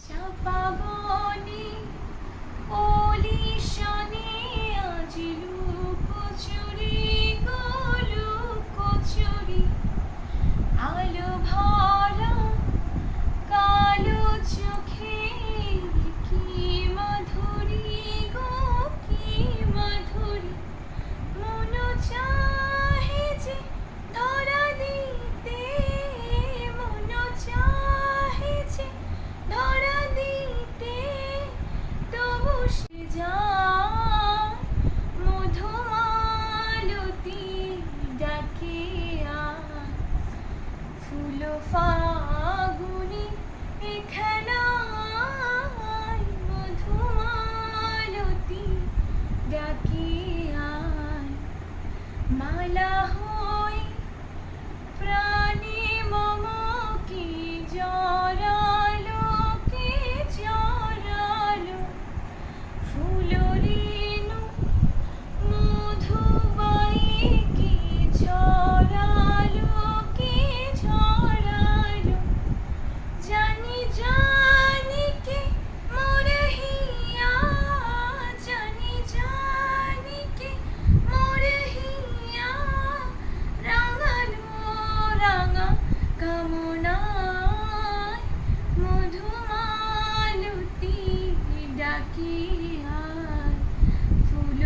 চাপা বনে অলি শানে আজ লুকোচুরি গো লুকোচুরি, আলো ভরা কালো চোখে কি মাধুরী গো কি মাধুরী, মন চাহে যে ধরা দিতে, মন চাহে যে ধরা দিতে, তবু সে যায় মধুমালতী ডাকে আয়, ফুল ফাগুনি এ খেলায় মধুমালতী ডাকে আয়, মালা হয়ে প্রাণে মম কে জড়ালো কে জড়ালো, ফুল রেণু মধুবাই কে ঝরালো কে ঝরালো, জানি জানি কে মোর হিয়া, জানি জানি কে মোর হিয়া, রাঙালো রাঙা কামনায় মধুমালতী ডাকে আয়, ফুল